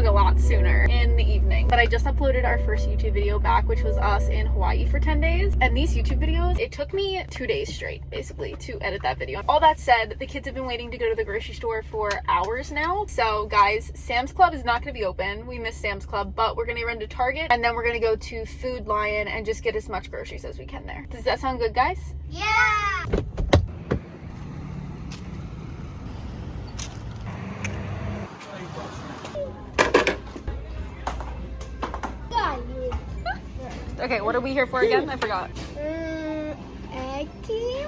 vlog a lot sooner in the evening. But I just uploaded our first YouTube video back, which was us in Hawaii for 10 days. And these YouTube videos, it took me 2 days straight, basically, to edit that video. All that said, the kids have been waiting to go to the grocery store for hours now. So guys, Sam's Club is not gonna be open. We miss Sam's Club, but we're gonna run to Target and then we're gonna go to Food Lion and just get as much groceries as we can there. Does that sound good, guys? Yeah! Okay, what are we here for again? I forgot. Egg cream?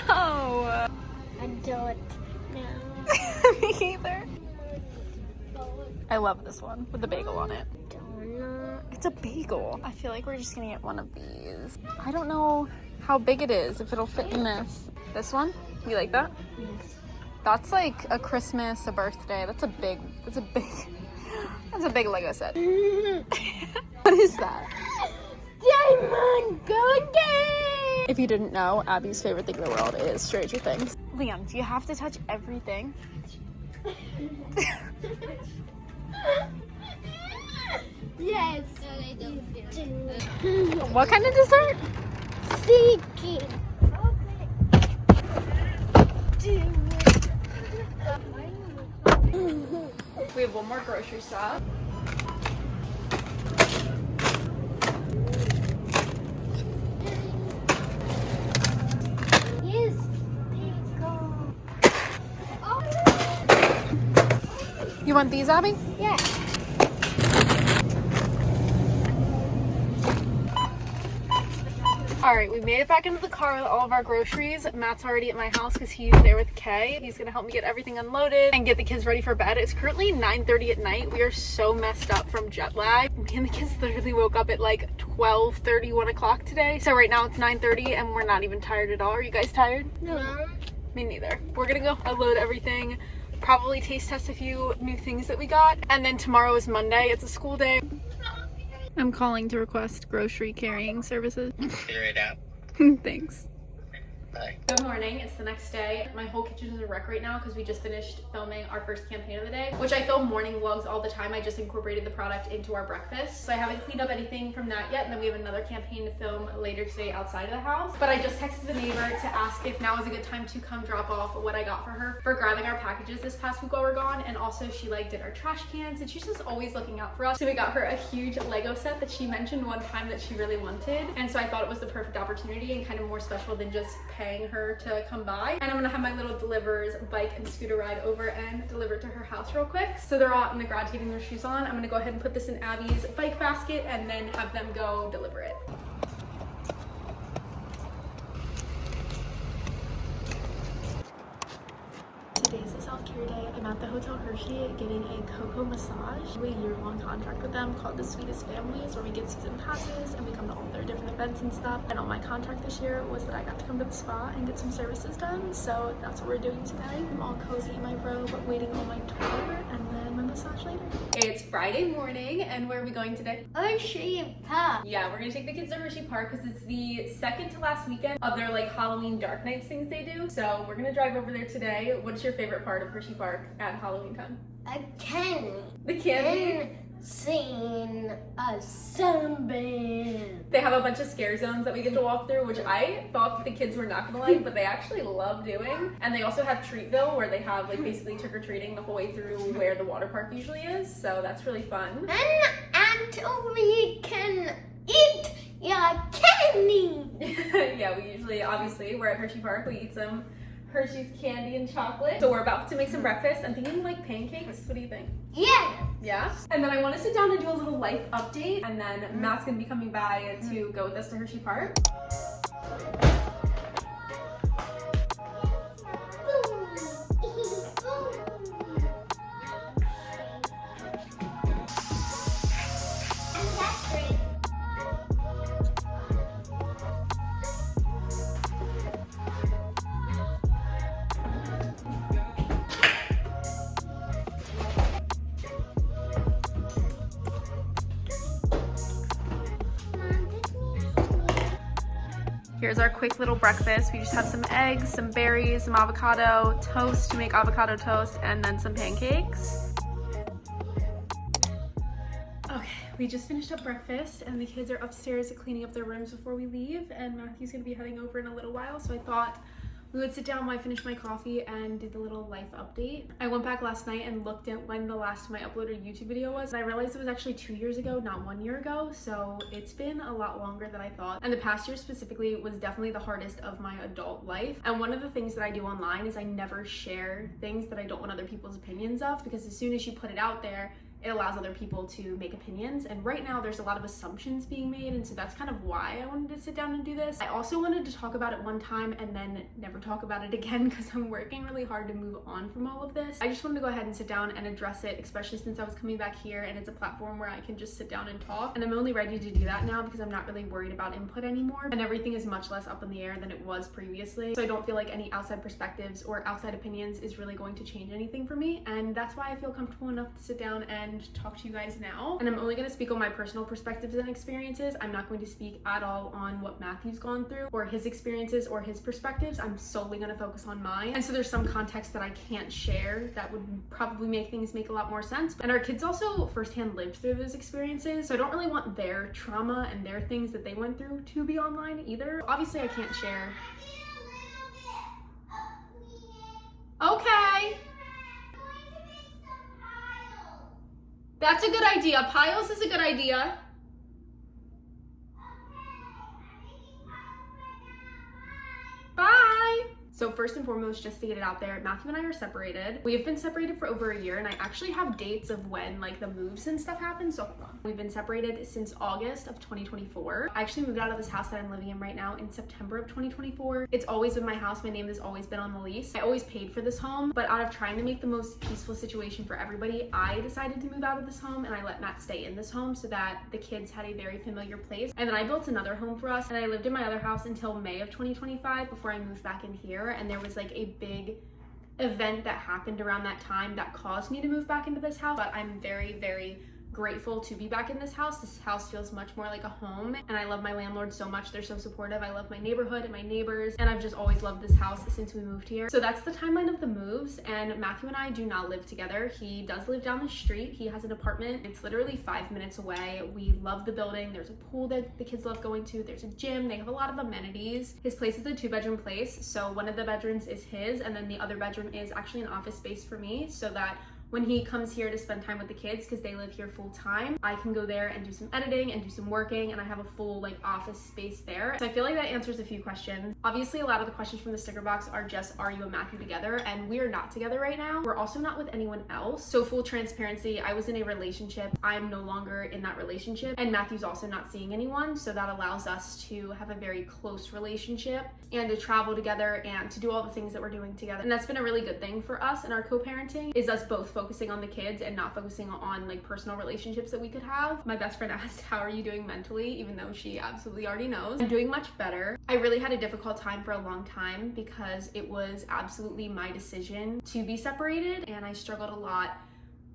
No! I don't know. Me either. I love this one with the bagel on it. Donut. It's a bagel. I feel like we're just gonna get one of these. I don't know how big it is, if it'll fit in this. This one? You like that? Yes. That's like a Christmas, a birthday. That's a big Lego set. What is that? Diamond cookie! If you didn't know, Abby's favorite thing in the world is Stranger Things. Liam, do you have to touch everything? Yes. What kind of dessert? Seeking. We have one more grocery stop. Yes. You want these, Abby? Yeah. All right, we made it back into the car with all of our groceries. Matt's already at my house because he's there with Kay. He's gonna help me get everything unloaded and get the kids ready for bed. It's currently 9:30 at night. We are so messed up from jet lag. Me and the kids literally woke up at like 12:30, 1 o'clock today. So right now it's 9:30 and we're not even tired at all. Are you guys tired? No. Me neither. We're gonna go unload everything, probably taste test a few new things that we got. And then tomorrow is Monday. It's a school day. I'm calling to request grocery carrying services. Figure it out. Thanks. Bye. Good morning, it's the next day. My whole kitchen is a wreck right now because we just finished filming our first campaign of the day, which I film morning vlogs all the time. I just incorporated the product into our breakfast. So I haven't cleaned up anything from that yet. And then we have another campaign to film later today outside of the house. But I just texted the neighbor to ask if now is a good time to come drop off what I got for her for grabbing our packages this past week while we're gone. And also she did our trash cans and she's just always looking out for us. So we got her a huge Lego set that she mentioned one time that she really wanted. And so I thought it was the perfect opportunity and kind of more special than just paying her to come by. And I'm gonna have my little deliverers bike and scooter ride over and deliver it to her house real quick. So they're all out in the garage getting their shoes on. I'm gonna go ahead and put this in Abby's bike basket and then have them go deliver it. Today's a self-care day. I'm at the Hotel Hershey getting a cocoa massage. We have a year-long contract with them called the Sweetest Families, where we get season passes and we come to all their different events and stuff. And on my contract this year was that I got to come to the spa and get some services done. So that's what we're doing today. I'm all cozy in my robe, waiting on my tour and then my massage later. It's Friday morning and where are we going today? Hershey Park. Yeah, we're gonna take the kids to Hershey Park because it's the second to last weekend of their like Halloween Dark Nights things they do. So we're gonna drive over there today. What's your favorite part of Hershey Park at Halloween time? A candy. The candy. And seen a sunbeam. They have a bunch of scare zones that we get to walk through, which I thought that the kids were not gonna like, but they actually love doing. And they also have Treatville, where they have like basically trick-or-treating the whole way through where the water park usually is. So that's really fun. And we can eat your candy. Yeah, we usually, obviously, we're at Hershey Park. We eat some Hershey's candy and chocolate. So we're about to make some breakfast. I'm thinking like pancakes. What do you think? Yeah. Yeah? And then I want to sit down and do a little life update. And then Matt's gonna be coming by to go with us to Hershey Park. Here's our quick little breakfast. We just have some eggs, some berries, some avocado, toast to make avocado toast, and then some pancakes. We just finished up breakfast and the kids are upstairs cleaning up their rooms before we leave, and Matthew's gonna be heading over in a little while, so I thought we would sit down while I finished my coffee and did the little life update. I went back last night and looked at when the last time I uploaded a YouTube video was, and I realized it was actually 2 years ago, not 1 year ago, so it's been a lot longer than I thought. And the past year specifically was definitely the hardest of my adult life. And one of the things that I do online is I never share things that I don't want other people's opinions of, because as soon as you put it out there, it allows other people to make opinions. And right now there's a lot of assumptions being made, and so that's kind of why I wanted to sit down and do this. I also wanted to talk about it one time and then never talk about it again because I'm working really hard to move on from all of this. I just wanted to go ahead and sit down and address it, especially since I was coming back here and it's a platform where I can just sit down and talk. And I'm only ready to do that now because I'm not really worried about input anymore, and everything is much less up in the air than it was previously. So I don't feel like any outside perspectives or outside opinions is really going to change anything for me, and that's why I feel comfortable enough to sit down and talk to you guys now. And I'm only going to speak on my personal perspectives and experiences. I'm not going to speak at all on what Matthew's gone through or his experiences or his perspectives. I'm solely going to focus on mine. And so there's some context that I can't share that would probably make things make a lot more sense. And our kids also firsthand lived through those experiences, so I don't really want their trauma and their things that they went through to be online either. Obviously I can't share. Okay. That's a good idea. Piles is a good idea. Bye. So first and foremost, just to get it out there, Matthew and I are separated. We have been separated for over a year, and I actually have dates of when like the moves and stuff happened, so hold on. We've been separated since August of 2024. I actually moved out of this house that I'm living in right now in September of 2024. It's always been my house. My name has always been on the lease. I always paid for this home, but out of trying to make the most peaceful situation for everybody, I decided to move out of this home and I let Matt stay in this home so that the kids had a very familiar place. And then I built another home for us, and I lived in my other house until May of 2025 before I moved back in here. And there was like a big event that happened around that time that caused me to move back into this house. But I'm very, very grateful to be back in this house. This house feels much more like a home, and I love my landlord so much. They're so supportive. I love my neighborhood and my neighbors, and I've just always loved this house since we moved here. So that's the timeline of the moves, and Matthew and I do not live together. He does live down the street. He has an apartment. It's literally 5 minutes away. We love the building. There's a pool that the kids love going to. There's a gym. They have a lot of amenities. His place is a 2-bedroom place, so one of the bedrooms is his, and then the other bedroom is actually an office space for me, so that when he comes here to spend time with the kids, because they live here full time, I can go there and do some editing and do some working, and I have a full like office space there. So I feel like that answers a few questions. Obviously, a lot of the questions from the sticker box are just, are you and Matthew together? And we are not together right now. We're also not with anyone else. So full transparency, I was in a relationship. I'm no longer in that relationship, and Matthew's also not seeing anyone. So that allows us to have a very close relationship and to travel together and to do all the things that we're doing together. And that's been a really good thing for us in our co-parenting, is us both focusing on the kids and not focusing on like personal relationships that we could have. My best friend asked, how are you doing mentally? Even though she absolutely already knows. I'm doing much better. I really had a difficult time for a long time because it was absolutely my decision to be separated, and I struggled a lot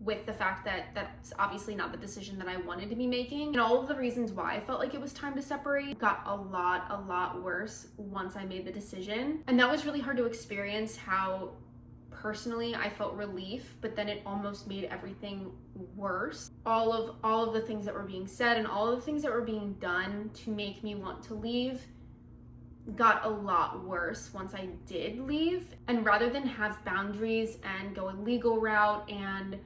with the fact that that's obviously not the decision that I wanted to be making. And all of the reasons why I felt like it was time to separate got a lot worse once I made the decision. And that was really hard to experience, how personally I felt relief, but then it almost made everything worse. All of the things that were being said and all of the things that were being done to make me want to leave got a lot worse once I did leave. And rather than have boundaries and go a legal route and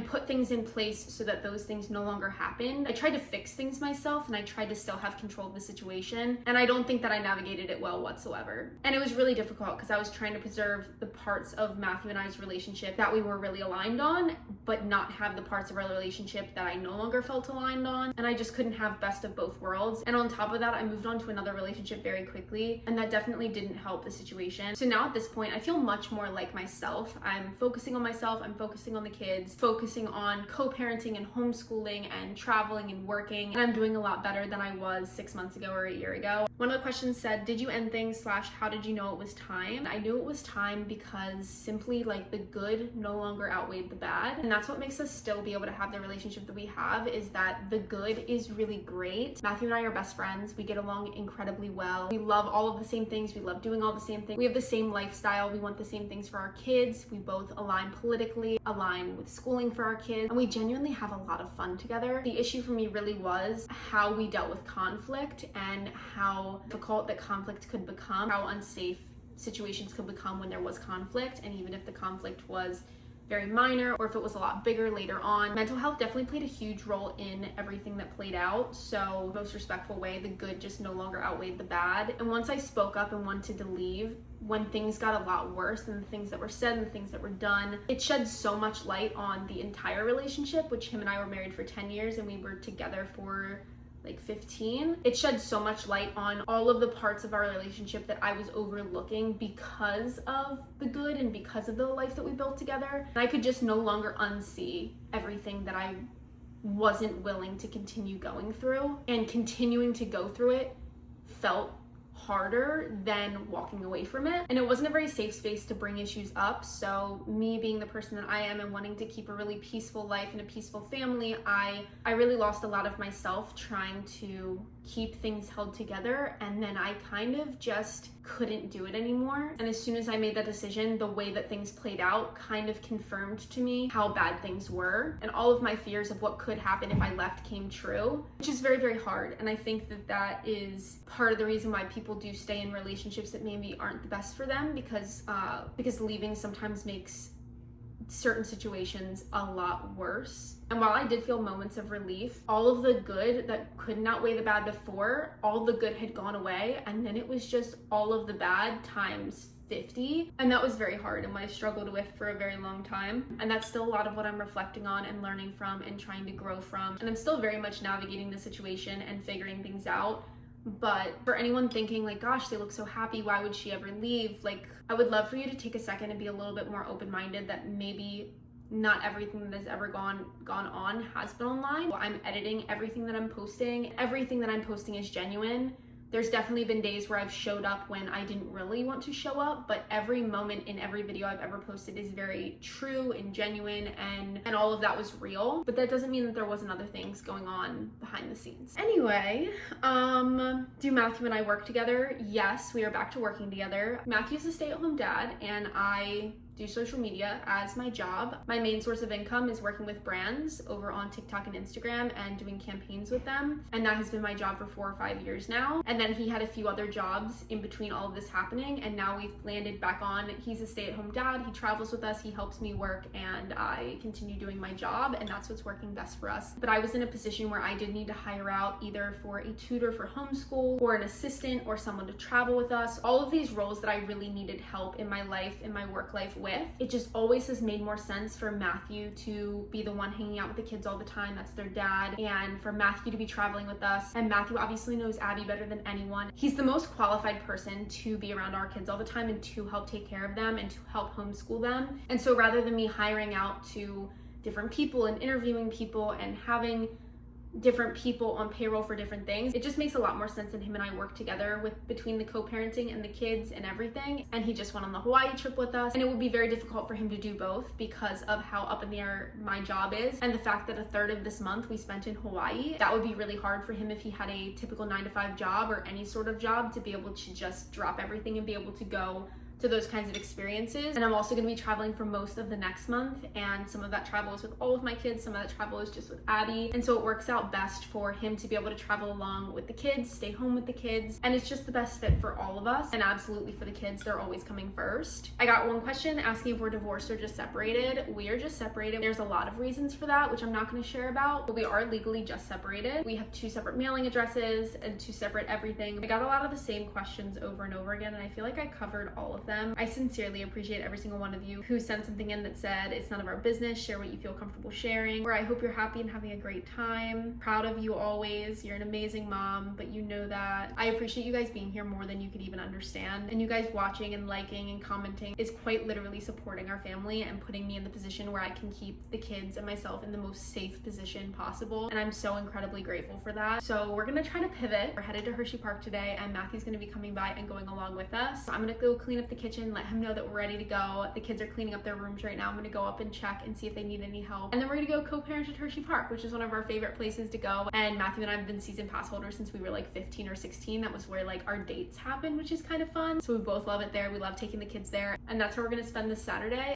put things in place so that those things no longer happened, I tried to fix things myself, and I tried to still have control of the situation, and I don't think that I navigated it well whatsoever. And it was really difficult because I was trying to preserve the parts of Matthew and I's relationship that we were really aligned on, but not have the parts of our relationship that I no longer felt aligned on, and I just couldn't have best of both worlds. And on top of that, I moved on to another relationship very quickly, and that definitely didn't help the situation. So now at this point, I feel much more like myself. I'm focusing on myself, I'm focusing on the kids, focusing on co-parenting and homeschooling and traveling and working, and I'm doing a lot better than I was 6 months ago or a year ago. One of the questions said, did you end things / how did you know it was time? I knew it was time because simply like the good no longer outweighed the bad, and that's what makes us still be able to have the relationship that we have, is that the good is really great. Matthew and I are best friends. We get along incredibly well. We love all of the same things. We love doing all the same things. We have the same lifestyle. We want the same things for our kids. We both align politically, align with schooling homeschooling for our kids, and we genuinely have a lot of fun together. The issue for me really was how we dealt with conflict and how difficult that conflict could become, how unsafe situations could become when there was conflict, and even if the conflict was very minor or if it was a lot bigger later on. Mental health definitely played a huge role in everything that played out. So most respectful way, the good just no longer outweighed the bad. And once I spoke up and wanted to leave, when things got a lot worse than the things that were said and the things that were done, it shed so much light on the entire relationship, which him and I were married for 10 years and we were together for like 15. It shed so much light on all of the parts of our relationship that I was overlooking because of the good and because of the life that we built together. And I could just no longer unsee everything that I wasn't willing to continue going through, and continuing to go through it felt harder than walking away from it. And it wasn't a very safe space to bring issues up. So me being the person that I am and wanting to keep a really peaceful life and a peaceful family, I really lost a lot of myself trying to keep things held together, and then I kind of just couldn't do it anymore. And as soon as I made that decision, the way that things played out kind of confirmed to me how bad things were, and all of my fears of what could happen if I left came true, which is very, very hard. And I think that that is part of the reason why people do stay in relationships that maybe aren't the best for them, because leaving sometimes makes certain situations a lot worse. And while I did feel moments of relief, all of the good that couldn't outweigh the bad before, all the good had gone away, and then it was just all of the bad times 50. And that was very hard and what I struggled with for a very long time. And that's still a lot of what I'm reflecting on and learning from and trying to grow from. And I'm still very much navigating the situation and figuring things out. But for anyone thinking like, gosh, they look so happy, why would she ever leave? Like, I would love for you to take a second and be a little bit more open-minded that maybe not everything that has ever gone on has been online. I'm editing everything that I'm posting. Everything that I'm posting is genuine. There's definitely been days where I've showed up when I didn't really want to show up, but every moment in every video I've ever posted is very true and genuine, and all of that was real. But that doesn't mean that there wasn't other things going on behind the scenes. Anyway, do Matthew and I work together? Yes, we are back to working together. Matthew's a stay-at-home dad, and I do social media as my job. My main source of income is working with brands over on TikTok and Instagram and doing campaigns with them. And that has been my job for 4 or 5 years now. And then he had a few other jobs in between all of this happening. And now we've landed back on, he's a stay-at-home dad. He travels with us, he helps me work, and I continue doing my job. And that's what's working best for us. But I was in a position where I did need to hire out either for a tutor for homeschool or an assistant or someone to travel with us. All of these roles that I really needed help in my life, in my work life with. It just always has made more sense for Matthew to be the one hanging out with the kids all the time. That's their dad. And for Matthew to be traveling with us. And Matthew obviously knows Abby better than anyone. He's the most qualified person to be around our kids all the time and to help take care of them and to help homeschool them. And so rather than me hiring out to different people and interviewing people and having different people on payroll for different things, it just makes a lot more sense that him and I work together with between the co-parenting and the kids and everything. And he just went on the Hawaii trip with us, and it would be very difficult for him to do both because of how up in the air my job is and the fact that a third of this month we spent in Hawaii. That would be really hard for him if he had a typical 9-to-5 job or any sort of job, to be able to just drop everything and be able to go to those kinds of experiences. And I'm also going to be traveling for most of the next month, and some of that travel is with all of my kids, some of that travel is just with Abby, and so it works out best for him to be able to travel along with the kids, stay home with the kids, and it's just the best fit for all of us. And absolutely for the kids, they're always coming first. I got one question asking if we're divorced or just separated. We are just separated. There's a lot of reasons for that, which I'm not going to share about, but we are legally just separated. We have 2 separate mailing addresses and 2 separate everything. I got a lot of the same questions over and over again, and I feel like I covered all of them. I sincerely appreciate every single one of you who sent something in that said, it's none of our business, share what you feel comfortable sharing, or I hope you're happy and having a great time. Proud of you always. You're an amazing mom, but you know that. I appreciate you guys being here more than you could even understand. And you guys watching and liking and commenting is quite literally supporting our family and putting me in the position where I can keep the kids and myself in the most safe position possible. And I'm so incredibly grateful for that. So we're gonna try to pivot. We're headed to Hershey Park today, and Matthew's gonna be coming by and going along with us. So I'm gonna go clean up the kitchen, let him know that we're ready to go. The kids are cleaning up their rooms right now. I'm gonna go up and check and see if they need any help. And then we're gonna go co-parent at Hershey Park, which is one of our favorite places to go. And Matthew and I have been season pass holders since we were like 15 or 16. That was where like our dates happened, which is kind of fun. So we both love it there. We love taking the kids there. And that's where we're gonna spend this Saturday.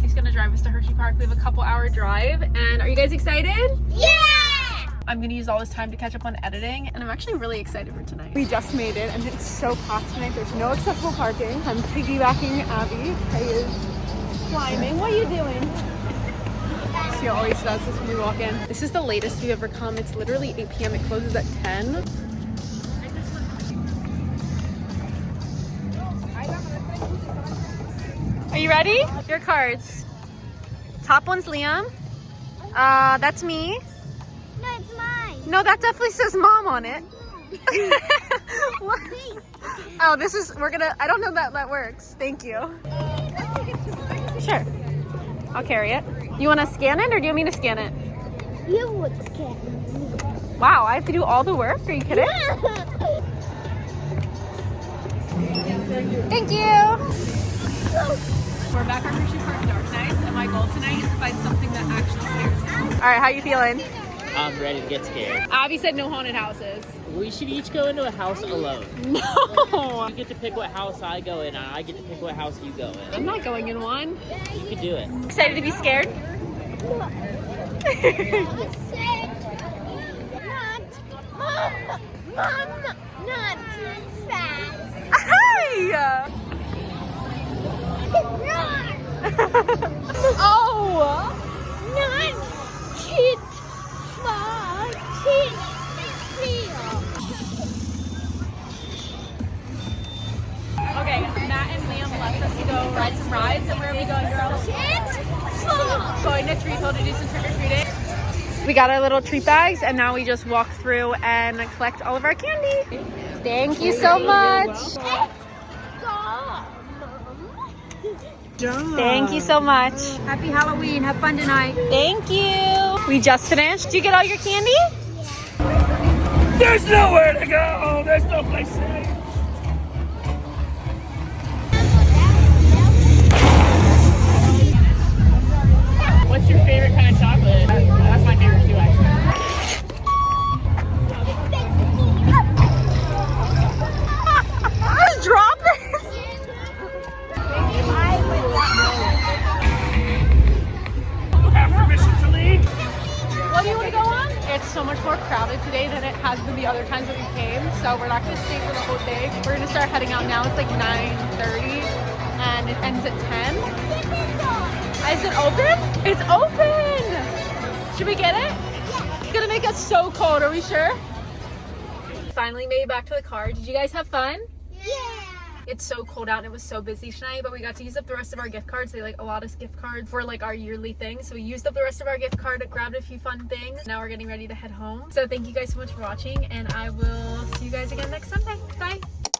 Abby's gonna drive us to Hershey Park. We have a couple hour drive, and are you guys excited? Yeah! I'm gonna use all this time to catch up on editing, and I'm actually really excited for tonight. We just made it, and it's so packed tonight. There's no accessible parking. I'm piggybacking Abby. Kay is climbing. What are you doing? She always does this when we walk in. This is the latest we've ever come. It's literally 8 p.m. It closes at 10. Are you ready? Your cards. Top one's Liam. That's me. No, it's mine. No, that definitely says mom on it. What? Oh, this is, I don't know that works. Thank you. Sure. I'll carry it. You want to scan it or do you want me to scan it? You would scan me. Wow, I have to do all the work? Are you kidding? Thank you. We're back at Hershey Park Dark Nights, and my goal tonight is to find something that actually scares me. All right, how you feeling? I'm ready to get scared. Abby said no haunted houses. We should each go into a house alone. No! You get to pick what house I go in, and I get to pick what house you go in. I'm not going in one. You could do it. Excited to be scared? Mom, not fast. Hey! Oh! Not kid, kid, Okay, Matt and Liam left us to go ride some rides, and where are we going, girls? Going to Treat Hill to do some trick-or-treating. We got our little treat bags, and now we just walk through and collect all of our candy. Thank you so much. Thank you so much. Happy Halloween. Have fun tonight. Thank you. We just finished. Did you get all your candy? There's nowhere to go. There's no place safe. What's your favorite kind of chocolate? That's my favorite too, actually. Just drop this. You have permission to leave? What do you want to go on? It's so much more crowded today than it has been the other times that we came, so we're not going to stay for the whole day. We're going to start heading out now. It's like 9:30 and it ends at 10. Is it open? It's open! Should we get it? Yeah. It's going to make us so cold, are we sure? Finally made it back to the car. Did you guys have fun? Yeah. It's so cold out and it was so busy tonight, but we got to use up the rest of our gift cards. They allowed us gift cards for our yearly thing. So we used up the rest of our gift card, grabbed a few fun things. Now we're getting ready to head home. So thank you guys so much for watching, and I will see you guys again next Sunday. Bye.